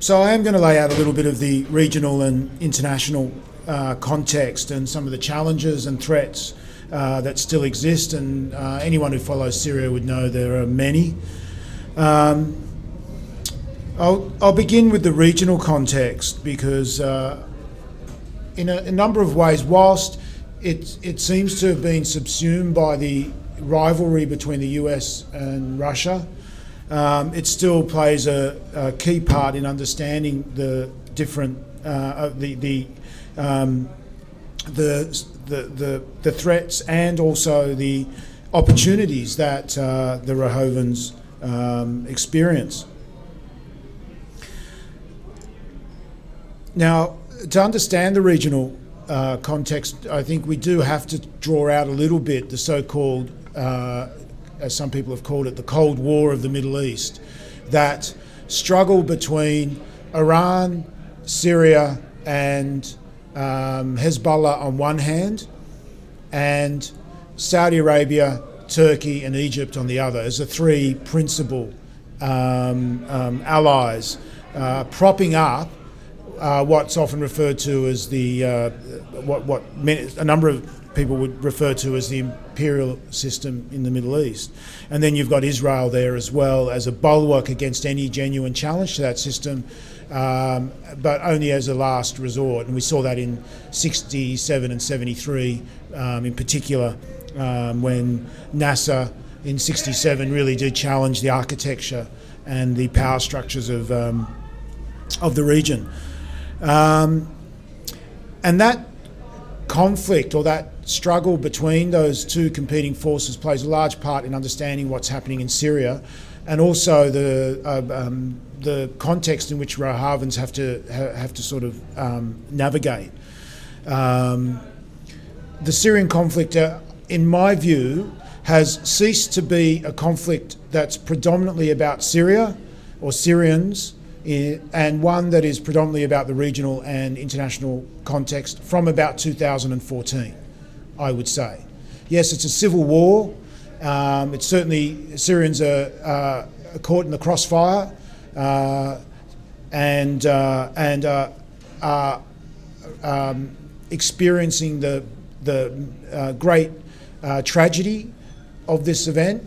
So I am going to lay out a little bit of the regional and international context and some of the challenges and threats that still exist, and anyone who follows Syria would know there are many. I'll begin with the regional context because in a number of ways, whilst it seems to have been subsumed by the rivalry between the US and Russia, it still plays a key part in understanding the different the threats and also the opportunities that the ROJAVAs experience. Now, to understand the regional context, I think we do have to draw out a little bit the so-called, as some people have called it, the Cold War of the Middle East, that struggle between Iran, Syria and Hezbollah on one hand, and Saudi Arabia, Turkey and Egypt on the other, as the three principal allies propping up what's often referred to as the what a number of people would refer to as the imperial system in the Middle East. And then you've got Israel there as well as a bulwark against any genuine challenge to that system, but only as a last resort. And we saw that in 67 and 73 in particular, when Nasser in 67 really did challenge the architecture and the power structures of the region. And that conflict or that struggle between those two competing forces plays a large part in understanding what's happening in Syria, and also the context in which ROJAVAs have to sort of navigate. The Syrian conflict, in my view, has ceased to be a conflict that's predominantly about Syria or Syrians, and one that is predominantly about the regional and international context from about 2014, I would say. Yes, it's a civil war. It's certainly, Syrians are caught in the crossfire and are experiencing the great tragedy of this event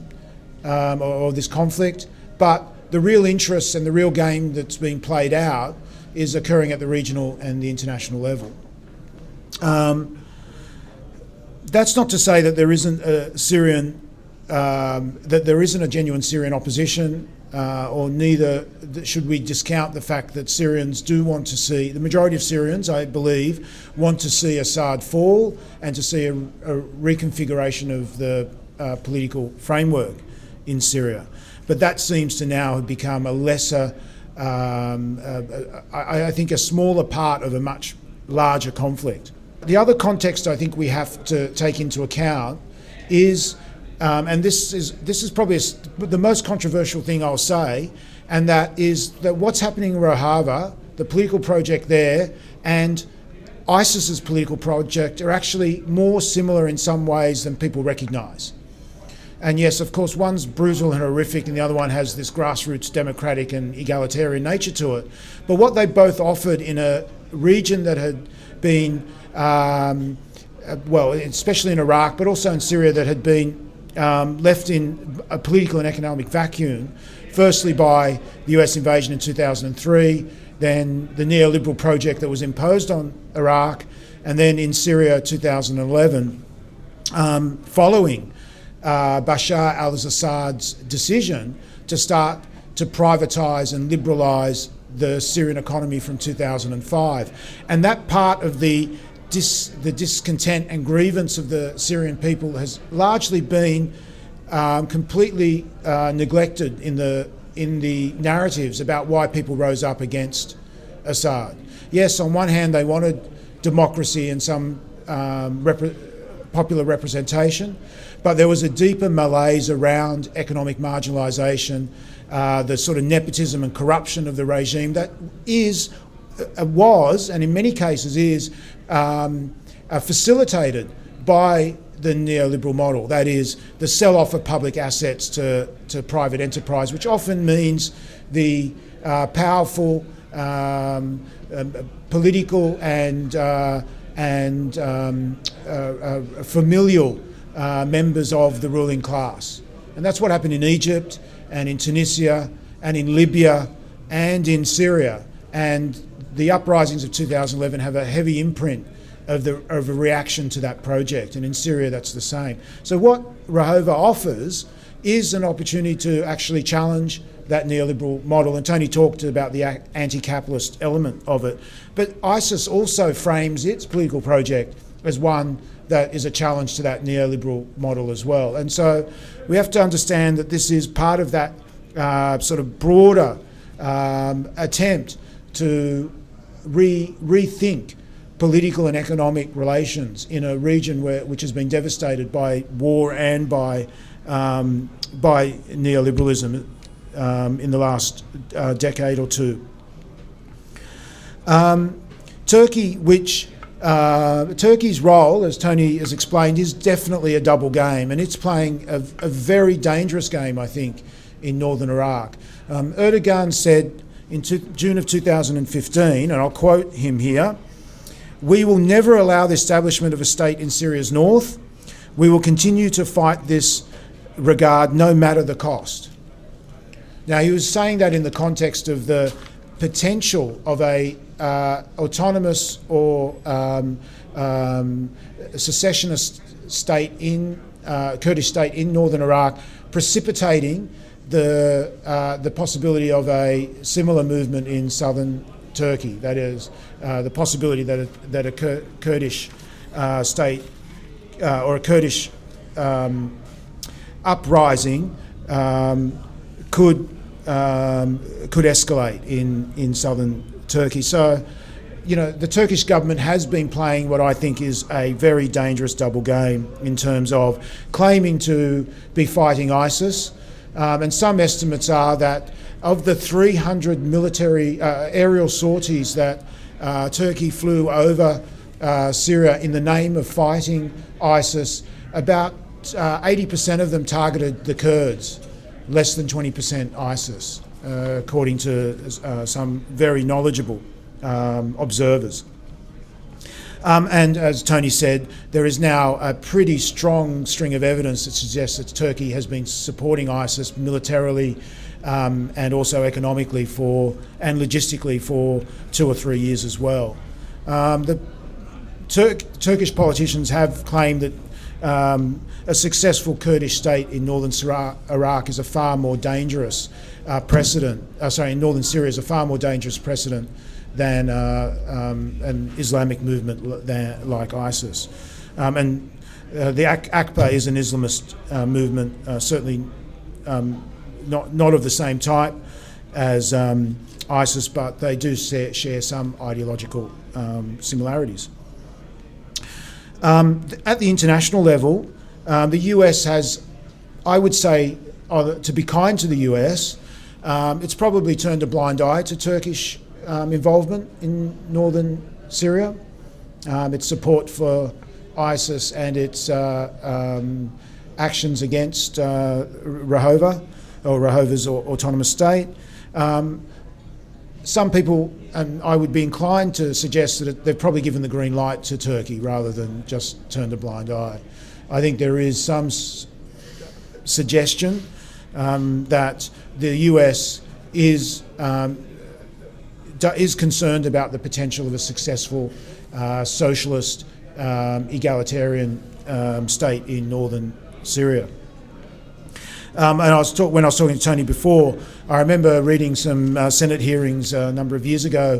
or this conflict, but the real interests and the real game that's being played out is occurring at the regional and the international level. That's not to say that there isn't a Syrian, that there isn't a genuine Syrian opposition, or neither should we discount the fact that Syrians do want to see, the majority of Syrians, I believe, want to see Assad fall and to see a reconfiguration of the political framework in Syria. But that seems to now have become a lesser, I think a smaller part of a much larger conflict. The other context I think we have to take into account is, and this is probably the most controversial thing I'll say, and that is that what's happening in ROJAVA, the political project there, and ISIS's political project are actually more similar in some ways than people recognise. And yes, of course, one's brutal and horrific and the other one has this grassroots democratic and egalitarian nature to it. But what they both offered in a region that had been, well, especially in Iraq, but also in Syria, that had been left in a political and economic vacuum, firstly by the US invasion in 2003, then the neoliberal project that was imposed on Iraq, and then in Syria 2011, following Bashar al-Assad's decision to start to privatise and liberalise the Syrian economy from 2005. And that part of the discontent and grievance of the Syrian people has largely been completely neglected in the narratives about why people rose up against Assad. Yes, on one hand they wanted democracy and some popular representation, but there was a deeper malaise around economic marginalisation, the sort of nepotism and corruption of the regime that was, and in many cases is, facilitated by the neoliberal model. That is, the sell-off of public assets to private enterprise, which often means the powerful political and familial members of the ruling class. And that's what happened in Egypt and in Tunisia and in Libya and in Syria. And the uprisings of 2011 have a heavy imprint of a reaction to that project. And in Syria, that's the same. So what ROJAVA offers is an opportunity to actually challenge that neoliberal model. And Tony talked about the anti-capitalist element of it. But ISIS also frames its political project as one that is a challenge to that neoliberal model as well. And so we have to understand that this is part of that sort of broader attempt to rethink political and economic relations in a region which has been devastated by war and by neoliberalism in the last decade or two. Turkey, Turkey's role, as Tony has explained, is definitely a double game, and it's playing a very dangerous game, I think, in northern Iraq. Erdogan said in June of 2015, and I'll quote him here, "We will never allow the establishment of a state in Syria's north. We will continue to fight this regard no matter the cost." Now, he was saying that in the context of the potential of a autonomous or secessionist state Kurdish state in northern Iraq, precipitating the possibility of a similar movement in southern Turkey. That is, the possibility that a Kurdish state or a Kurdish uprising could escalate in southern Turkey. So, the Turkish government has been playing what I think is a very dangerous double game in terms of claiming to be fighting ISIS. And some estimates are that of the 300 military aerial sorties that Turkey flew over Syria in the name of fighting ISIS, about 80% of them targeted the Kurds, less than 20% ISIS, according to some very knowledgeable observers. And as Tony said, there is now a pretty strong string of evidence that suggests that Turkey has been supporting ISIS militarily and also economically and logistically for 2 or 3 years as well. The Turkish politicians have claimed that a successful Kurdish state in northern Iraq is a far more dangerous precedent. In northern Syria is a far more dangerous precedent than an Islamic movement like ISIS. And the AKPA is an Islamist movement, certainly not of the same type as ISIS, but they do share some ideological similarities. At the international level, the US has, I would say, to be kind to the US, it's probably turned a blind eye to Turkish involvement in northern Syria, its support for ISIS and its actions against ROJAVA, or ROJAVA's autonomous state. Some people, and I would be inclined to suggest that they've probably given the green light to Turkey rather than just turned a blind eye. I think there is some suggestion that the US is concerned about the potential of a successful socialist, egalitarian state in northern Syria. And when I was talking to Tony before, I remember reading some Senate hearings a number of years ago,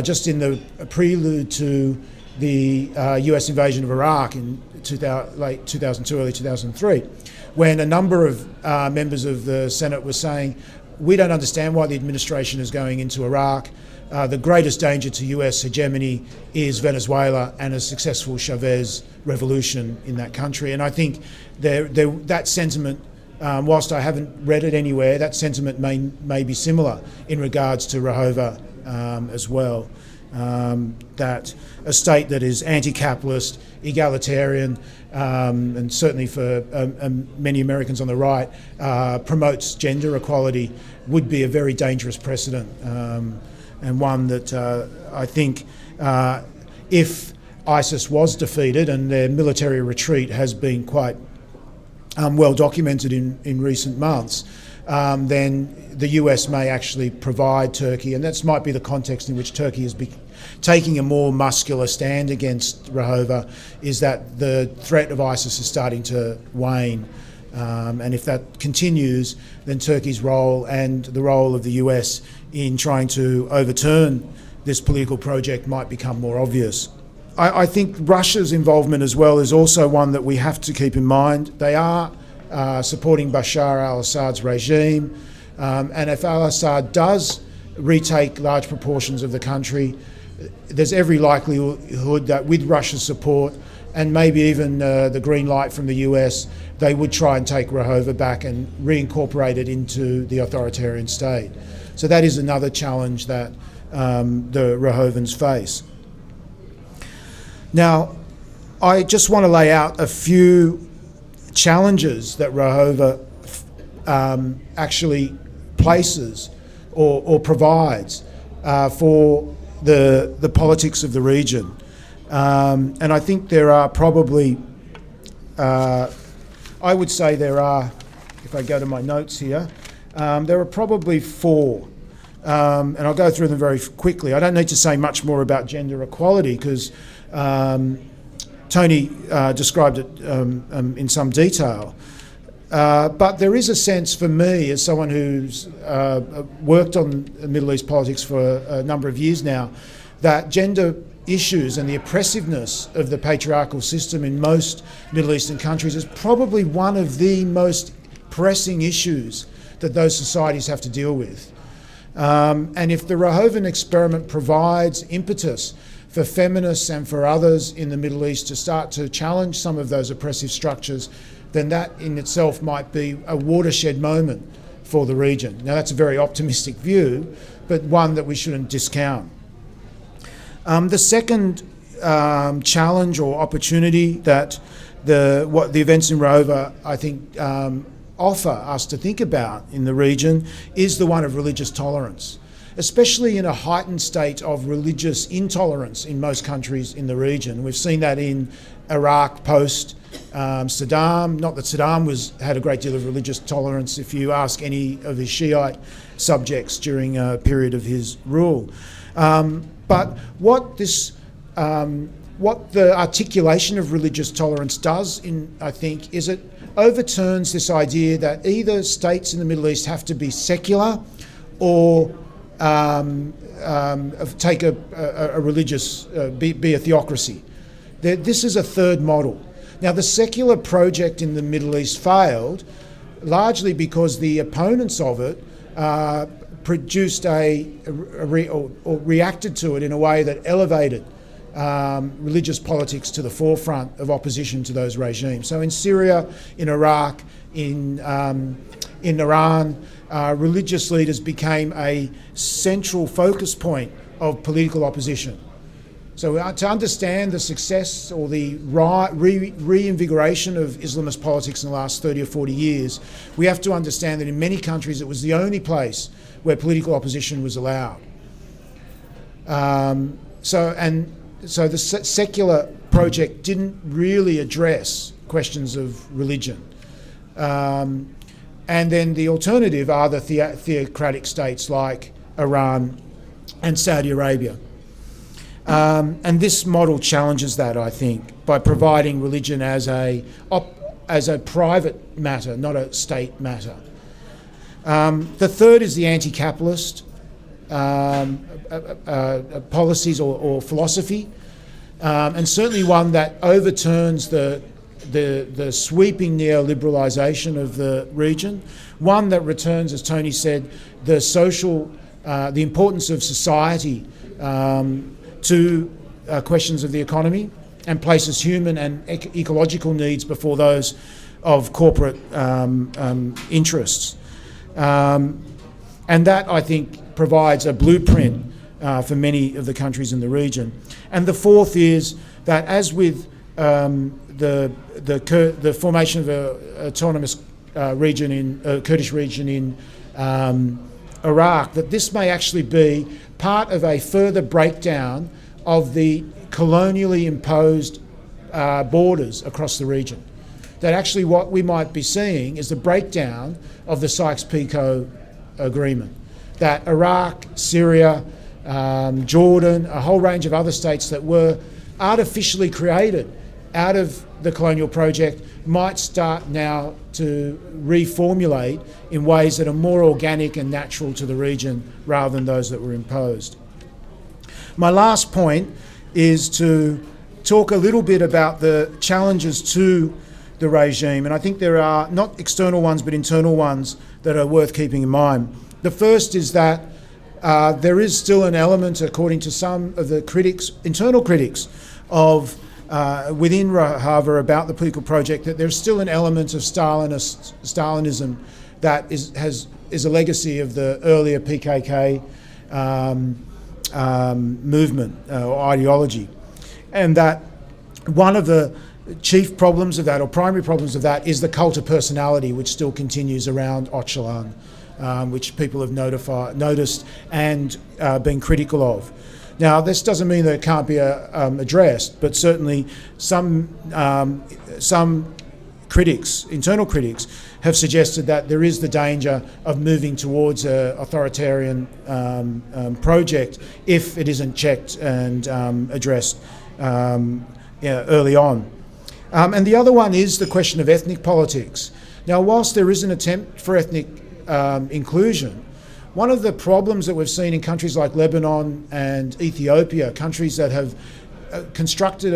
just in the prelude to the US invasion of Iraq in late 2002, early 2003, when a number of members of the Senate were saying, we don't understand why the administration is going into Iraq. The greatest danger to US hegemony is Venezuela and a successful Chavez revolution in that country. And I think that sentiment, whilst I haven't read it anywhere, that sentiment may be similar in regards to ROJAVA as well. That a state that is anti-capitalist, egalitarian, and certainly for many Americans on the right, promotes gender equality would be a very dangerous precedent and one that I think if ISIS was defeated, and their military retreat has been quite well documented in recent months, then the US may actually provide Turkey, and that might be the context in which Turkey is taking a more muscular stand against ROJAVA, is that the threat of ISIS is starting to wane. And if that continues, then Turkey's role and the role of the US in trying to overturn this political project might become more obvious. I think Russia's involvement as well is also one that we have to keep in mind. They are supporting Bashar al-Assad's regime, and if al-Assad does retake large proportions of the country, there's every likelihood that with Russia's support and maybe even the green light from the US, they would try and take ROJAVA back and reincorporate it into the authoritarian state. So that is another challenge that the ROJAVans face. Now, I just want to lay out a few challenges that ROJAVA actually places or provides for the politics of the region. And I think there are probably, I would say there are, if I go to my notes here, there are probably four. And I'll go through them very quickly. I don't need to say much more about gender equality because Tony described it in some detail. But there is a sense for me, as someone who's worked on Middle East politics for a number of years now, that gender issues and the oppressiveness of the patriarchal system in most Middle Eastern countries is probably one of the most pressing issues that those societies have to deal with. And if the ROJAVan experiment provides impetus for feminists and for others in the Middle East to start to challenge some of those oppressive structures, then that in itself might be a watershed moment for the region. Now, that's a very optimistic view, but one that we shouldn't discount. The second challenge or opportunity that the events in ROJAVA, I think, offer us to think about in the region is the one of religious tolerance, especially in a heightened state of religious intolerance in most countries in the region. We've seen that in Iraq post Saddam. Not that Saddam had a great deal of religious tolerance if you ask any of his Shiite subjects during a period of his rule. But what the articulation of religious tolerance does, I think, is it overturns this idea that either states in the Middle East have to be secular or take a religious, be a theocracy. This is a third model. Now, the secular project in the Middle East failed largely because the opponents of it produced or reacted to it in a way that elevated religious politics to the forefront of opposition to those regimes. So in Syria, in Iraq, in Iran, religious leaders became a central focus point of political opposition. So to understand the success or the reinvigoration of Islamist politics in the last 30 or 40 years, we have to understand that in many countries it was the only place where political opposition was allowed. So the secular project didn't really address questions of religion. And then the alternative are the theocratic states like Iran and Saudi Arabia. And this model challenges that, I think, by providing religion as a private matter, not a state matter. The third is the anti-capitalist policies or philosophy, and certainly one that overturns the sweeping neoliberalisation of the region, one that returns, as Tony said, the importance of society to questions of the economy and places human and ecological needs before those of corporate interests. And that, I think, provides a blueprint for many of the countries in the region. And the fourth is that, as with the formation of an autonomous region Kurdish region in Iraq, that this may actually be part of a further breakdown of the colonially imposed borders across the region. That actually what we might be seeing is the breakdown of the Sykes-Picot Agreement. That Iraq, Syria, Jordan, a whole range of other states that were artificially created out of the colonial project might start now to reformulate in ways that are more organic and natural to the region rather than those that were imposed. My last point is to talk a little bit about the challenges to the regime, and I think there are not external ones but internal ones that are worth keeping in mind. The first is that there is still an element, according to some of the critics, internal critics of within ROJAVA about the political project, that there's still an element of Stalinism that is a legacy of the earlier PKK movement or ideology, and that one of the chief problems of that, or primary problems of that, is the cult of personality, which still continues around Öcalan, which people have noticed and been critical of. Now, this doesn't mean that it can't be addressed, but certainly some critics, internal critics, have suggested that there is the danger of moving towards an authoritarian project if it isn't checked and addressed early on. And the other one is the question of ethnic politics. Now, whilst there is an attempt for ethnic inclusion, one of the problems that we've seen in countries like Lebanon and Ethiopia, countries that have constructed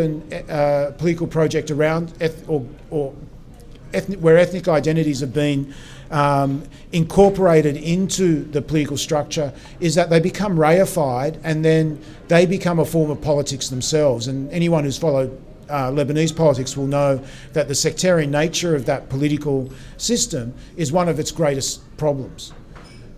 a political project around where ethnic identities have been incorporated into the political structure, is that they become reified and then they become a form of politics themselves. And anyone who's followed Lebanese politics will know that the sectarian nature of that political system is one of its greatest problems.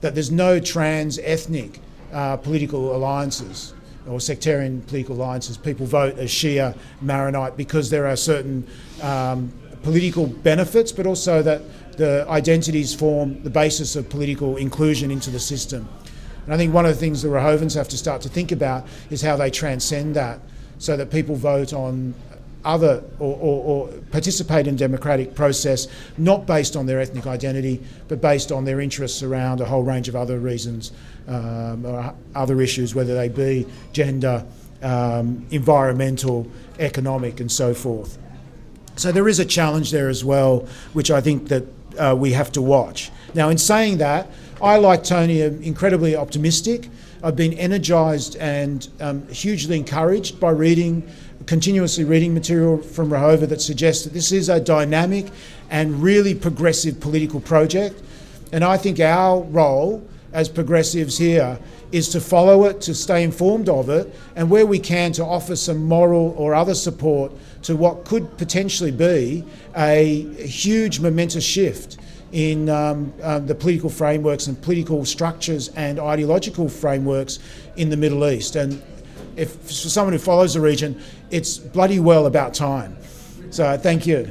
That there's no trans-ethnic political alliances or sectarian political alliances. People vote as Shia, Maronite, because there are certain political benefits, but also that the identities form the basis of political inclusion into the system. And I think one of the things the ROJAVans have to start to think about is how they transcend that, so that people vote on other or participate in democratic process, not based on their ethnic identity, but based on their interests around a whole range of other reasons, or other issues, whether they be gender, environmental, economic, and so forth. So there is a challenge there as well, which I think that we have to watch. Now, in saying that, I, like Tony, am incredibly optimistic. I've been energised and hugely encouraged by continuously reading material from ROJAVA that suggests that this is a dynamic and really progressive political project. And I think our role as progressives here is to follow it, to stay informed of it, and where we can to offer some moral or other support to what could potentially be a huge momentous shift in the political frameworks and political structures and ideological frameworks in the Middle East. And if for someone who follows the region, it's bloody well about time. So thank you.